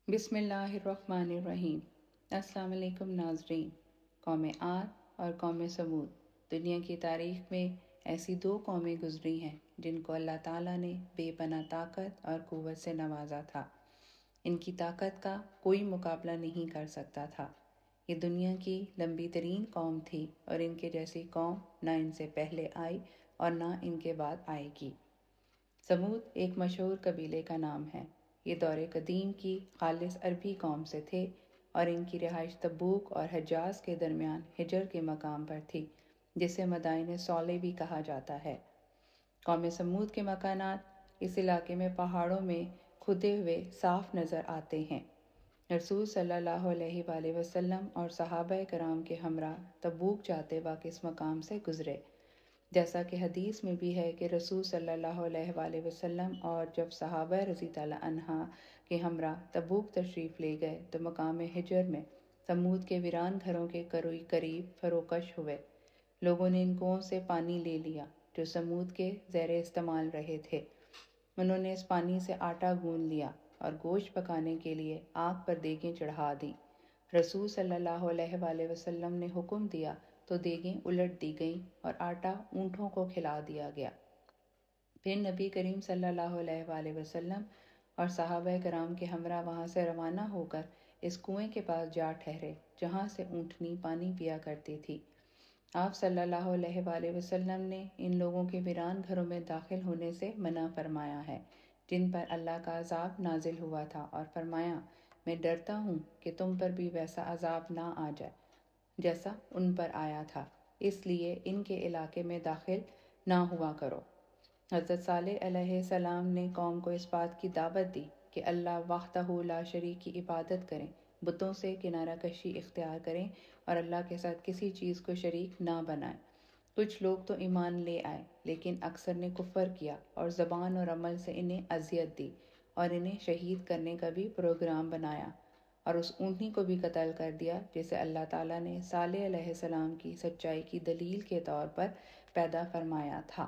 بسم اللہ الرحمن الرحیم۔ السلام علیکم ناظرین۔ قوم عاد اور قوم سمود دنیا کی تاریخ میں ایسی دو قومیں گزری ہیں جن کو اللہ تعالیٰ نے بے پناہ طاقت اور قوت سے نوازا تھا۔ ان کی طاقت کا کوئی مقابلہ نہیں کر سکتا تھا۔ یہ دنیا کی لمبی ترین قوم تھی اور ان کے جیسی قوم نہ ان سے پہلے آئی اور نہ ان کے بعد آئے گی۔ سمود ایک مشہور قبیلے کا نام ہے۔ یہ دور قدیم کی خالص عربی قوم سے تھے اور ان کی رہائش تبوک اور حجاز کے درمیان ہجر کے مقام پر تھی، جسے مدائن صالح بھی کہا جاتا ہے۔ قوم سمود کے مکانات اس علاقے میں پہاڑوں میں کھدے ہوئے صاف نظر آتے ہیں۔ رسول صلی اللہ علیہ وآلہ وسلم اور صحابہ کرام کے ہمراہ تبوک جاتے وقت اس مقام سے گزرے، جیسا کہ حدیث میں بھی ہے کہ رسول صلی اللہ علیہ وآلہ وسلم اور جب صحابہ رضی اللہ عنہ کے ہمراہ تبوک تشریف لے گئے تو مقام ہجر میں سمود کے ویران گھروں کے قریب فروکش ہوئے۔ لوگوں نے ان کنوؤں سے پانی لے لیا جو سمود کے زیر استعمال رہے تھے۔ انہوں نے اس پانی سے آٹا گوندھ لیا اور گوشت پکانے کے لیے آگ پر دیگیں چڑھا دیں۔ رسول صلی اللہ علیہ وآلہ وسلم نے حکم دیا تو دیگیں الٹ دی گئیں اور آٹا اونٹوں کو کھلا دیا گیا۔ پھر نبی کریم صلی اللہ علیہ وآلہ وسلم اور صحابہ کرام کے ہمراہ وہاں سے روانہ ہو کر اس کنویں کے پاس جا ٹھہرے جہاں سے اونٹنی پانی پیا کرتی تھی۔ آپ صلی اللہ علیہ وآلہ وسلم نے ان لوگوں کے ویران گھروں میں داخل ہونے سے منع فرمایا ہے جن پر اللہ کا عذاب نازل ہوا تھا، اور فرمایا میں ڈرتا ہوں کہ تم پر بھی ویسا عذاب نہ آ جائے جیسا ان پر آیا تھا، اس لیے ان کے علاقے میں داخل نہ ہوا کرو۔ حضرت صالح علیہ السلام نے قوم کو اس بات کی دعوت دی کہ اللہ وحدہ لا شریک کی عبادت کریں، بتوں سے کنارہ کشی اختیار کریں اور اللہ کے ساتھ کسی چیز کو شریک نہ بنائیں۔ کچھ لوگ تو ایمان لے آئے لیکن اکثر نے کفر کیا اور زبان اور عمل سے انہیں اذیت دی اور انہیں شہید کرنے کا بھی پروگرام بنایا اور اس اونٹنی کو بھی قتل کر دیا جسے اللہ تعالیٰ نے صالح علیہ السلام کی سچائی کی دلیل کے طور پر پیدا فرمایا تھا۔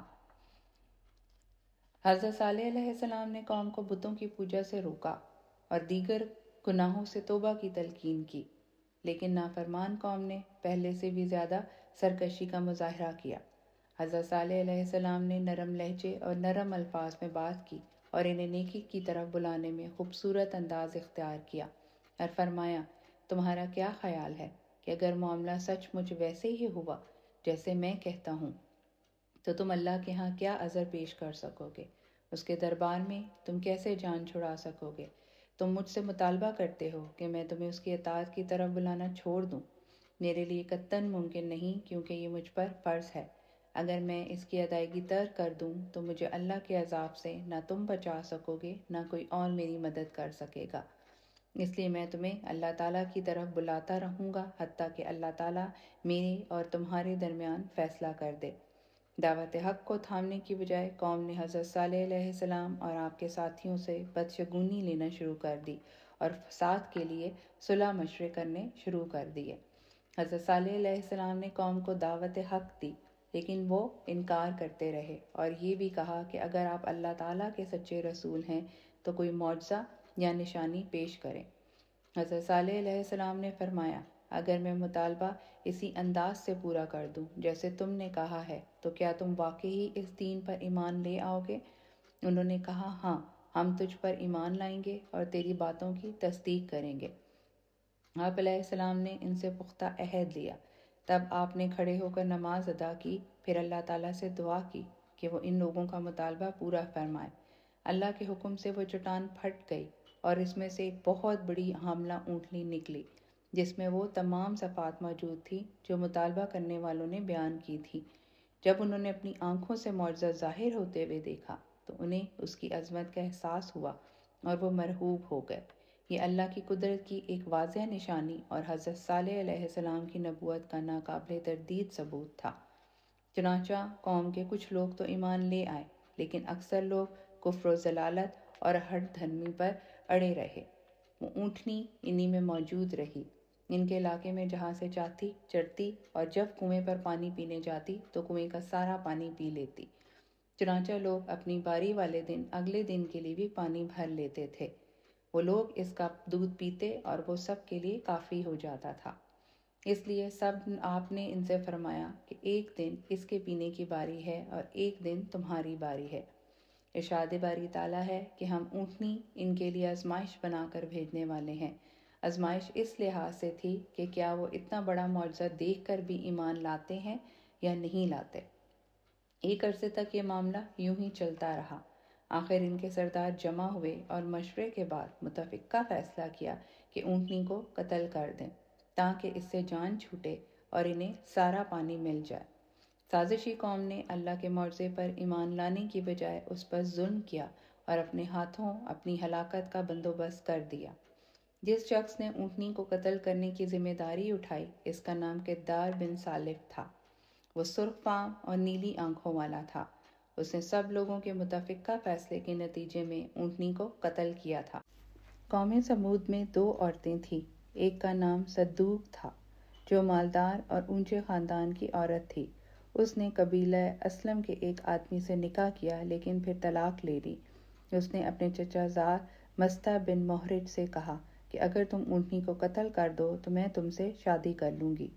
حضرت صالح علیہ السلام نے قوم کو بتوں کی پوجا سے روکا اور دیگر گناہوں سے توبہ کی تلقین کی، لیکن نافرمان قوم نے پہلے سے بھی زیادہ سرکشی کا مظاہرہ کیا۔ حضرت صالح علیہ السلام نے نرم لہجے اور نرم الفاظ میں بات کی اور انہیں نیکی کی طرف بلانے میں خوبصورت انداز اختیار کیا اور فرمایا تمہارا کیا خیال ہے کہ اگر معاملہ سچ مچ ویسے ہی ہوا جیسے میں کہتا ہوں تو تم اللہ کے ہاں کیا عذر پیش کر سکو گے؟ اس کے دربار میں تم کیسے جان چھڑا سکو گے؟ تم مجھ سے مطالبہ کرتے ہو کہ میں تمہیں اس کی اطاعت کی طرف بلانا چھوڑ دوں۔ میرے لیے قطعاً ممکن نہیں، کیونکہ یہ مجھ پر فرض ہے۔ اگر میں اس کی ادائیگی ترک کر دوں تو مجھے اللہ کے عذاب سے نہ تم بچا سکو گے نہ کوئی اور میری مدد کر سکے گا، اس لیے میں تمہیں اللہ تعالیٰ کی طرف بلاتا رہوں گا حتیٰ کہ اللہ تعالیٰ میرے اور تمہارے درمیان فیصلہ کر دے۔ دعوت حق کو تھامنے کی بجائے قوم نے حضرت صالح علیہ السلام اور آپ کے ساتھیوں سے بدشگونی لینا شروع کر دی اور فساد کے لیے صلح مشورے کرنے شروع کر دیے۔ حضرت صالح علیہ السلام نے قوم کو دعوت حق دی لیکن وہ انکار کرتے رہے اور یہ بھی کہا کہ اگر آپ اللہ تعالیٰ کے سچے رسول ہیں تو کوئی معجزہ یا نشانی پیش کریں۔ حضرت صالح علیہ السلام نے فرمایا اگر میں مطالبہ اسی انداز سے پورا کر دوں جیسے تم نے کہا ہے تو کیا تم واقعی اس دین پر ایمان لے آؤ گے؟ انہوں نے کہا ہاں، ہم تجھ پر ایمان لائیں گے اور تیری باتوں کی تصدیق کریں گے۔ آپ علیہ السلام نے ان سے پختہ عہد لیا۔ تب آپ نے کھڑے ہو کر نماز ادا کی، پھر اللہ تعالیٰ سے دعا کی کہ وہ ان لوگوں کا مطالبہ پورا فرمائے۔ اللہ کے حکم سے وہ چٹان پھٹ گئی اور اس میں سے ایک بہت بڑی حاملہ اونٹنی نکلی جس میں وہ تمام صفات موجود تھی جو مطالبہ کرنے والوں نے بیان کی تھی۔ جب انہوں نے اپنی آنکھوں سے معجزہ ظاہر ہوتے ہوئے دیکھا تو انہیں اس کی عظمت کا احساس ہوا اور وہ مرعوب ہو گئے۔ یہ اللہ کی قدرت کی ایک واضح نشانی اور حضرت صالح علیہ السلام کی نبوت کا ناقابل تردید ثبوت تھا۔ چنانچہ قوم کے کچھ لوگ تو ایمان لے آئے لیکن اکثر لوگ کفر و ضلالت اور ہٹ دھرمی پر اڑے رہے۔ وہ اونٹنی انہی میں موجود رہی، ان کے علاقے میں جہاں سے چاہتی چرتی اور جب کنویں پر پانی پینے جاتی تو کنویں کا سارا پانی پی لیتی۔ چنانچہ لوگ اپنی باری والے دن اگلے دن کے لیے بھی پانی بھر لیتے تھے۔ وہ لوگ اس کا دودھ پیتے اور وہ سب کے لیے کافی ہو جاتا تھا۔ اس لیے آپ نے ان سے فرمایا کہ ایک دن اس کے پینے کی باری ہے اور ایک دن تمہاری باری ہے۔ ارشاد باری تعالیٰ ہے کہ ہم اونٹنی ان کے لیے آزمائش بنا کر بھیجنے والے ہیں۔ آزمائش اس لحاظ سے تھی کہ کیا وہ اتنا بڑا معجزہ دیکھ کر بھی ایمان لاتے ہیں یا نہیں لاتے۔ ایک عرصے تک یہ معاملہ یوں ہی چلتا رہا۔ آخر ان کے سردار جمع ہوئے اور مشورے کے بعد متفقہ فیصلہ کیا کہ اونٹنی کو قتل کر دیں تاکہ اس سے جان چھوٹے اور انہیں سارا پانی مل جائے۔ سازشی قوم نے اللہ کے معجزے پر ایمان لانے کی بجائے اس پر ظلم کیا اور اپنے ہاتھوں اپنی ہلاکت کا بندوبست کر دیا۔ جس شخص نے اونٹنی کو قتل کرنے کی ذمہ داری اٹھائی اس کا نام کدار بن سالف تھا۔ وہ سرخ فام اور نیلی آنکھوں والا تھا۔ اس نے سب لوگوں کے متفقہ فیصلے کے نتیجے میں اونٹنی کو قتل کیا تھا۔ قوم سمود میں 2 عورتیں تھیں۔ ایک کا نام صدوق تھا جو مالدار اور اونچے خاندان کی عورت تھی۔ اس نے قبیلہ اسلم کے ایک آدمی سے نکاح کیا لیکن پھر طلاق لے لی۔ اس نے اپنے چچا زاد مستہ بن محرج سے کہا کہ اگر تم اونٹنی کو قتل کر دو تو میں تم سے شادی کر لوں گی۔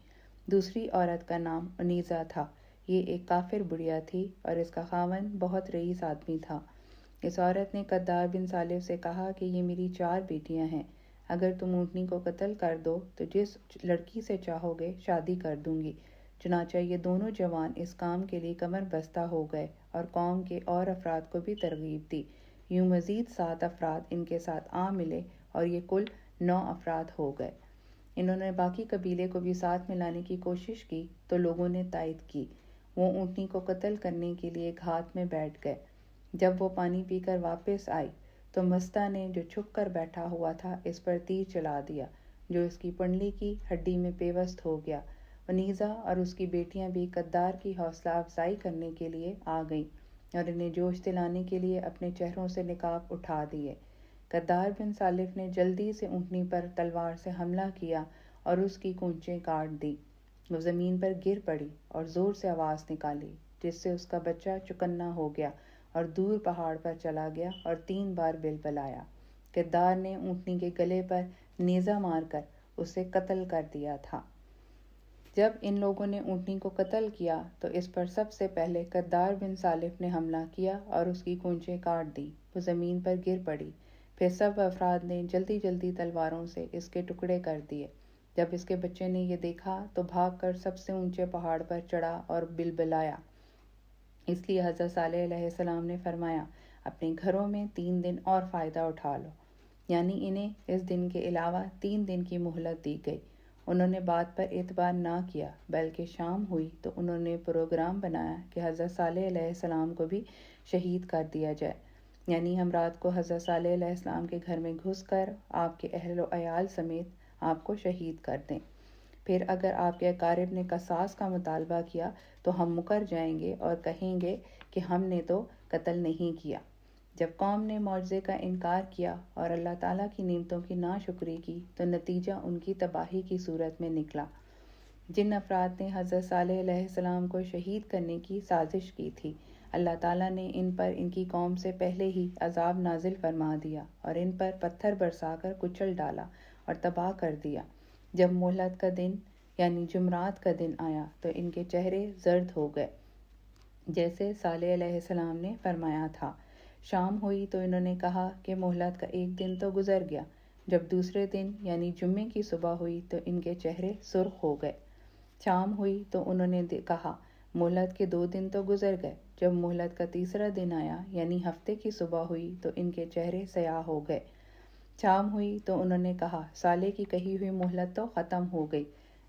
دوسری عورت کا نام انیزہ تھا۔ یہ ایک کافر بڑھیا تھی اور اس کا خاوند بہت رئیس آدمی تھا۔ اس عورت نے کدار بن سالف سے کہا کہ یہ میری 4 بیٹیاں ہیں، اگر تم اونٹنی کو قتل کر دو تو جس لڑکی سے چاہو گے شادی کر دوں گی۔ چنانچہ یہ دونوں جوان اس کام کے لیے کمر بستہ ہو گئے اور قوم کے اور افراد کو بھی ترغیب دی۔ یوں مزید 7 افراد ان کے ساتھ آ ملے اور یہ کل 9 افراد ہو گئے۔ انہوں نے باقی قبیلے کو بھی ساتھ ملانے کی کوشش کی تو لوگوں نے تائید کی۔ وہ اونٹنی کو قتل کرنے کے لیے گھات میں بیٹھ گئے۔ جب وہ پانی پی کر واپس آئی تو مستہ نے جو چھپ کر بیٹھا ہوا تھا اس پر تیر چلا دیا جو اس کی پنڈلی کی ہڈی میں پیوست ہو گیا۔ انیزہ اور اس کی بیٹیاں بھی کدار کی حوصلہ افزائی کرنے کے لیے آ گئیں اور انہیں جوش دلانے کے لیے اپنے چہروں سے نقاب اٹھا دیے۔ کدار بن سالف نے جلدی سے اونٹنی پر تلوار سے حملہ کیا اور اس کی کونچیں کاٹ دی۔ وہ زمین پر گر پڑی اور زور سے آواز نکالی جس سے اس کا بچہ چکنا ہو گیا اور دور پہاڑ پر چلا گیا اور 3 بار بلبلایا۔ کدار نے اونٹنی کے گلے پر نیزہ مار کر اسے قتل کر دیا تھا۔ جب ان لوگوں نے اونٹنی کو قتل کیا تو اس پر سب سے پہلے کدار بن سالف نے حملہ کیا اور اس کی کونچیں کاٹ دی۔ وہ زمین پر گر پڑی۔ پھر سب افراد نے جلدی جلدی تلواروں سے اس کے ٹکڑے کر دیے۔ جب اس کے بچے نے یہ دیکھا تو بھاگ کر سب سے اونچے پہاڑ پر چڑھا اور بلبلایا۔ اس لیے حضرت صالح علیہ السلام نے فرمایا اپنے گھروں میں 3 دن اور فائدہ اٹھا لو، یعنی انہیں اس دن کے علاوہ 3 دن کی مہلت دی گئی۔ انہوں نے بات پر اعتبار نہ کیا بلکہ شام ہوئی تو انہوں نے پروگرام بنایا کہ حضرت صالح علیہ السلام کو بھی شہید کر دیا جائے، یعنی ہم رات کو حضرت صالح علیہ السلام کے گھر میں گھس کر آپ کے اہل و عیال سمیت آپ کو شہید کر دیں۔ پھر اگر آپ کے اقارب نے قصاص کا مطالبہ کیا تو ہم مکر جائیں گے اور کہیں گے کہ ہم نے تو قتل نہیں کیا۔ جب قوم نے معجزے کا انکار کیا اور اللہ تعالیٰ کی نعمتوں کی ناشکری کی تو نتیجہ ان کی تباہی کی صورت میں نکلا۔ جن افراد نے حضرت صالح علیہ السلام کو شہید کرنے کی سازش کی تھی، اللہ تعالیٰ نے ان پر ان کی قوم سے پہلے ہی عذاب نازل فرما دیا اور ان پر پتھر برسا کر کچل ڈالا اور تباہ کر دیا۔ جب مہلت کا دن یعنی جمعرات کا دن آیا تو ان کے چہرے زرد ہو گئے جیسے صالح علیہ السلام نے فرمایا تھا۔ شام ہوئی تو انہوں نے کہا کہ مہلت کا ایک دن تو گزر گیا۔ جب دوسرے دن یعنی جمعے کی صبح ہوئی تو ان کے چہرے سرخ ہو گئے۔ شام ہوئی تو انہوں نے کہا مہلت کے 2 دن تو گزر گئے۔ جب مہلت کا تیسرا دن آیا یعنی ہفتے کی صبح ہوئی تو ان کے چہرے سیاہ ہو گئے۔ شام ہوئی تو انہوں نے کہا سالے کی کہی ہوئی مہلت تو ختم ہو گئی۔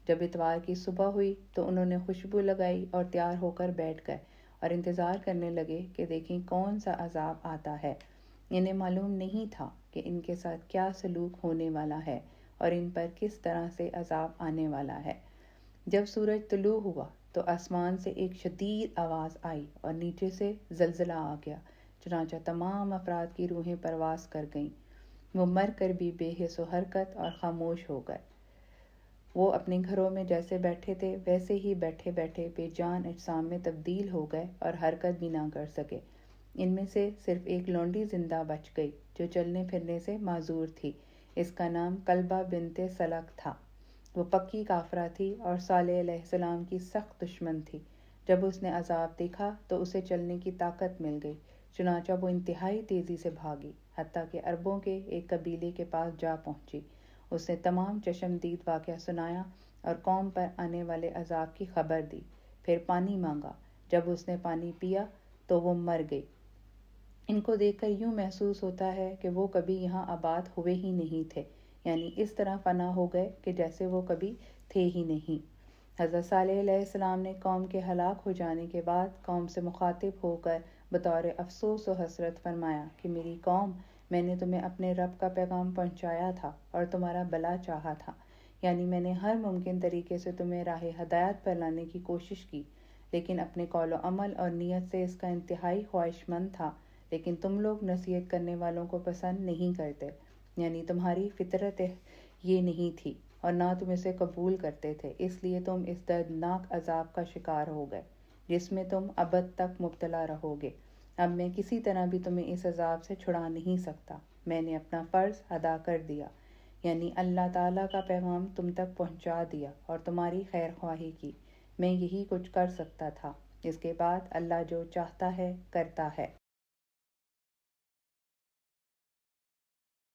جب اتوار کی صبح ہوئی تو انہوں نے خوشبو لگائی اور تیار ہو کر بیٹھ گئے اور انتظار کرنے لگے کہ دیکھیں کون سا عذاب آتا ہے۔ انہیں معلوم نہیں تھا کہ ان کے ساتھ کیا سلوک ہونے والا ہے اور ان پر کس طرح سے عذاب آنے والا ہے۔ جب سورج طلوع ہوا تو آسمان سے ایک شدید آواز آئی اور نیچے سے زلزلہ آ گیا، چنانچہ تمام افراد کی روحیں پرواز کر گئیں۔ وہ مر کر بھی بے حس و حرکت اور خاموش ہو گئے۔ وہ اپنے گھروں میں جیسے بیٹھے تھے ویسے ہی بیٹھے بیٹھے بے جان اجسام میں تبدیل ہو گئے اور حرکت بھی نہ کر سکے۔ ان میں سے صرف ایک لونڈی زندہ بچ گئی جو چلنے پھرنے سے معذور تھی۔ اس کا نام کلبہ بنت سلک تھا۔ وہ پکی کافرہ تھی اور صالح علیہ السلام کی سخت دشمن تھی۔ جب اس نے عذاب دیکھا تو اسے چلنے کی طاقت مل گئی، چنانچہ وہ انتہائی تیزی سے بھاگی، حتیٰ کہ عربوں کے ایک قبیلے کے پاس جا پہنچی۔ اس نے تمام چشمدید واقعہ سنایا اور قوم پر آنے والے عذاب کی خبر دی۔ پھر پانی مانگا۔ جب اس نے پانی پیا تو وہ مر گئی۔ ان کو دیکھ کر یوں محسوس ہوتا ہے کہ وہ کبھی یہاں آباد ہوئے ہی نہیں تھے، یعنی اس طرح فنا ہو گئے کہ جیسے وہ کبھی تھے ہی نہیں۔ حضرت صالح علیہ السلام نے قوم کے ہلاک ہو جانے کے بعد قوم سے مخاطب ہو کر بطور افسوس و حسرت فرمایا کہ میری قوم، میں نے تمہیں اپنے رب کا پیغام پہنچایا تھا اور تمہارا بھلا چاہا تھا، یعنی میں نے ہر ممکن طریقے سے تمہیں راہ ہدایت پر لانے کی کوشش کی، لیکن اپنے قول و عمل اور نیت سے اس کا انتہائی خواہش مند تھا، لیکن تم لوگ نصیحت کرنے والوں کو پسند نہیں کرتے، یعنی تمہاری فطرت یہ نہیں تھی اور نہ تم اسے قبول کرتے تھے، اس لیے تم اس دردناک عذاب کا شکار ہو گئے جس میں تم ابد تک مبتلا رہو گے۔ اب میں کسی طرح بھی تمہیں اس عذاب سے چھڑا نہیں سکتا، میں نے اپنا فرض ادا کر دیا، یعنی اللہ تعالیٰ کا پیغام تم تک پہنچا دیا اور تمہاری خیر خواہی کی، میں یہی کچھ کر سکتا تھا۔ اس کے بعد اللہ جو چاہتا ہے کرتا ہے۔